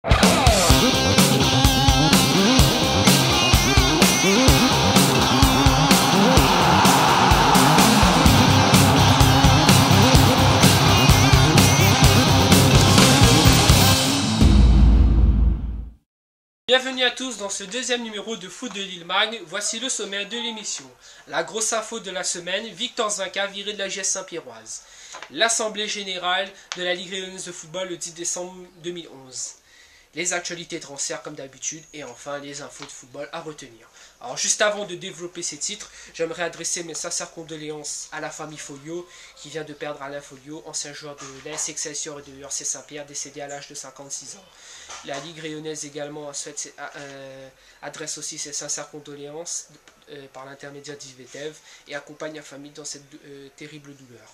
Bienvenue à tous dans ce deuxième numéro de Foot de Lille Mag. Voici le sommaire de l'émission. La grosse info de la semaine, Victor Zinca viré de la GS Saint-Pierroise. L'Assemblée Générale de la Ligue Réunionnaise de Football le 10 décembre 2011. Les actualités transferts comme d'habitude et enfin les infos de football à retenir. Alors juste avant de développer ces titres, j'aimerais adresser mes sincères condoléances à la famille Folio qui vient de perdre Alain Folio, ancien joueur de l'AS Excelsior et de RC Saint-Pierre, décédé à l'âge de 56 ans. La Ligue Réunionnaise également adresse aussi ses sincères condoléances par l'intermédiaire d'Yvetev et accompagne la famille dans cette terrible douleur.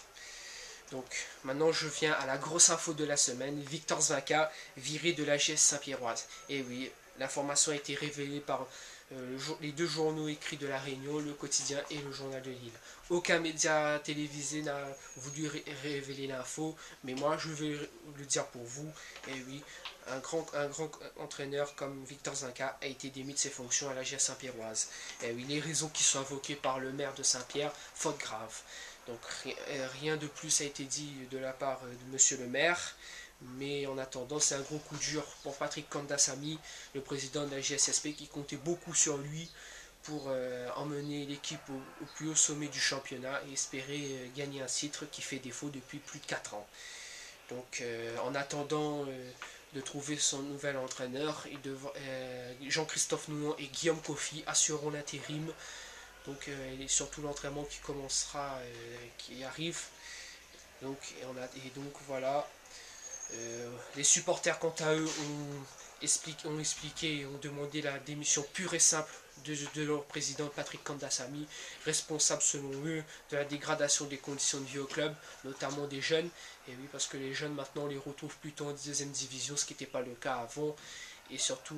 Donc maintenant je viens à la grosse info de la semaine, Victor Zinca viré de la GS Saint-Pierroise. Et oui, l'information a été révélée par les deux journaux écrits de La Réunion, Le Quotidien et le Journal de Lille. Aucun média télévisé n'a voulu révéler l'info, mais moi je vais le dire pour vous. Et oui, un grand entraîneur comme Victor Zinca a été démis de ses fonctions à la GS Saint-Pierroise. Et oui, les raisons qui sont invoquées par le maire de Saint-Pierre, faute grave. Donc rien de plus a été dit de la part de monsieur le maire, mais en attendant c'est un gros coup dur pour Patrick Kandasamy, le président de la GSSP, qui comptait beaucoup sur lui pour emmener l'équipe au plus haut sommet du championnat et espérer gagner un titre qui fait défaut depuis plus de 4 ans. Donc en attendant de trouver son nouvel entraîneur, Jean-Christophe Nounon et Guillaume Kofi assureront l'intérim. Donc surtout l'entraînement qui commencera, qui arrive. Donc, donc voilà. Les supporters quant à eux ont expliqué et ont demandé la démission pure et simple de leur président Patrick Kandasamy, responsable selon eux de la dégradation des conditions de vie au club, notamment des jeunes. Et oui, parce que les jeunes maintenant on les retrouve plutôt en deuxième division, ce qui n'était pas le cas avant. Et surtout,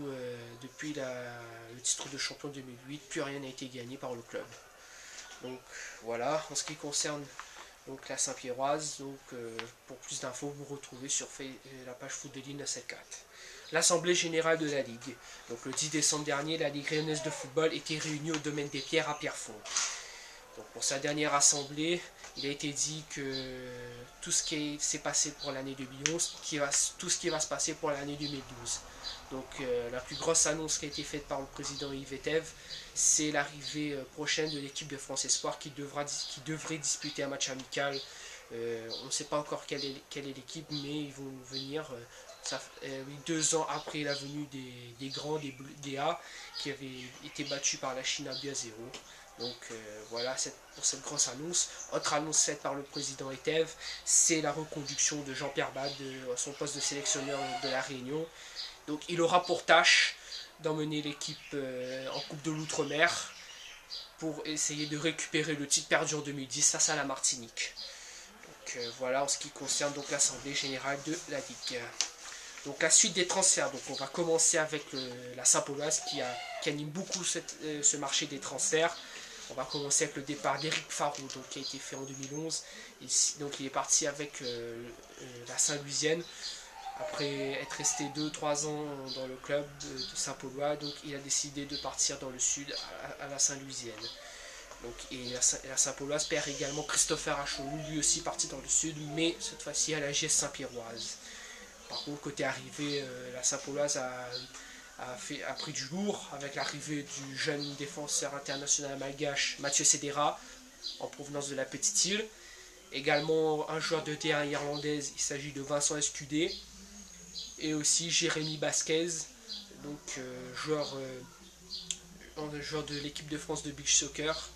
depuis le titre de champion 2008, plus rien n'a été gagné par le club. Donc voilà, en ce qui concerne donc, la Saint-Pierroise, pour plus d'infos, vous retrouvez sur la page Foot de Lille 974. L'Assemblée Générale de la Ligue. Donc le 10 décembre dernier, la Ligue Réunionnaise de Football était réunie au domaine des Pierres à Pierrefonds. Donc pour sa dernière assemblée, il a été dit que tout ce qui s'est passé pour l'année 2011, tout ce qui va se passer pour l'année 2012. Donc la plus grosse annonce qui a été faite par le président Yvetev, c'est l'arrivée prochaine de l'équipe de France Espoir qui devrait disputer un match amical. On ne sait pas encore quelle est l'équipe, mais ils vont venir 2 ans après la venue des grands, des A, qui avaient été battus par la Chine à 2-0. Donc voilà pour cette grosse annonce. Autre annonce faite par le président Yvetev, c'est la reconduction de Jean-Pierre Bade de son poste de sélectionneur de la Réunion. Donc il aura pour tâche d'emmener l'équipe en Coupe de l'Outre-mer pour essayer de récupérer le titre perdu en 2010 face à la Martinique. Donc voilà en ce qui concerne l'Assemblée Générale de la Ligue. Donc la suite des transferts, donc on va commencer avec la Saint-Pauloise qui anime beaucoup ce marché des transferts. On va commencer avec le départ d'Éric Farou, qui a été fait en 2011. Donc il est parti avec la Saint-Louisienne. Après être resté 2-3 ans dans le club de Saint-Paulois, donc il a décidé de partir dans le sud à la Saint-Louisienne. Et la Saint-Pauloise perd également Christopher Acholou, lui aussi parti dans le sud, mais cette fois-ci à la GS Saint-Pierroise. Par contre, côté arrivée, la Saint-Pauloise a pris du lourd avec l'arrivée du jeune défenseur international malgache Mathieu Cedera en provenance de la Petite Île. Également un joueur de terrain irlandaise, il s'agit de Vincent Escudé. Et aussi Jérémy Basquez, donc joueur de l'équipe de France de beach soccer,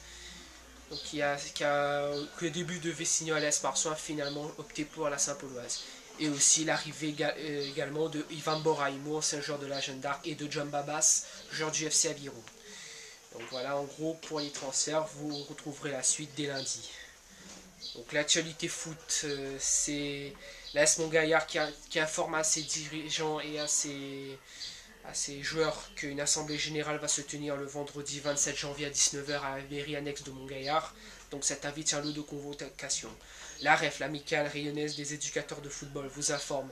donc qui au début devait signer à l'AS Marseille, a finalement opté pour la Saint-Pauloise. Et aussi l'arrivée également de Ivan Boraimo, ancien joueur de la Jeanne d'Arc, et de John Babas, joueur du FC Aviron. Donc voilà, en gros, pour les transferts, vous retrouverez la suite dès lundi. Donc l'actualité foot, c'est l'AS Montgaillard qui informe à ses dirigeants et à ses joueurs qu'une assemblée générale va se tenir le vendredi 27 janvier à 19 h à la mairie annexe de Montgaillard. Donc cet avis tient lieu de convocation. L'AREF, l'amicale réunionnaise des éducateurs de football, vous informe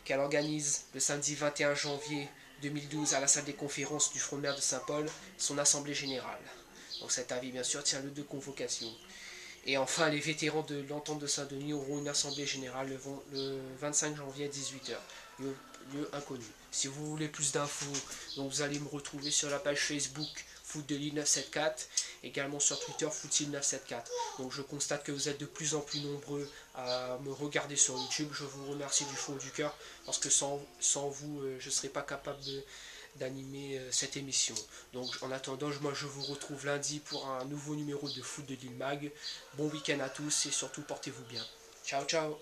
qu'elle organise le samedi 21 janvier 2012 à la salle des conférences du front de mer de Saint-Paul son assemblée générale. Donc cet avis, bien sûr, tient lieu de convocation. Et enfin, les vétérans de l'entente de Saint-Denis auront une assemblée générale le 25 janvier à 18 h, lieu inconnu. Si vous voulez plus d'infos, donc vous allez me retrouver sur la page Facebook Foot de Lille 974, également sur Twitter Footil 974. Donc je constate que vous êtes de plus en plus nombreux à me regarder sur YouTube. Je vous remercie du fond du cœur, parce que sans vous, je ne serais pas capable d'animer cette émission. Donc en attendant, moi je vous retrouve lundi pour un nouveau numéro de Foot de Lille Mag. Bon week-end à tous et surtout portez-vous bien. Ciao ciao.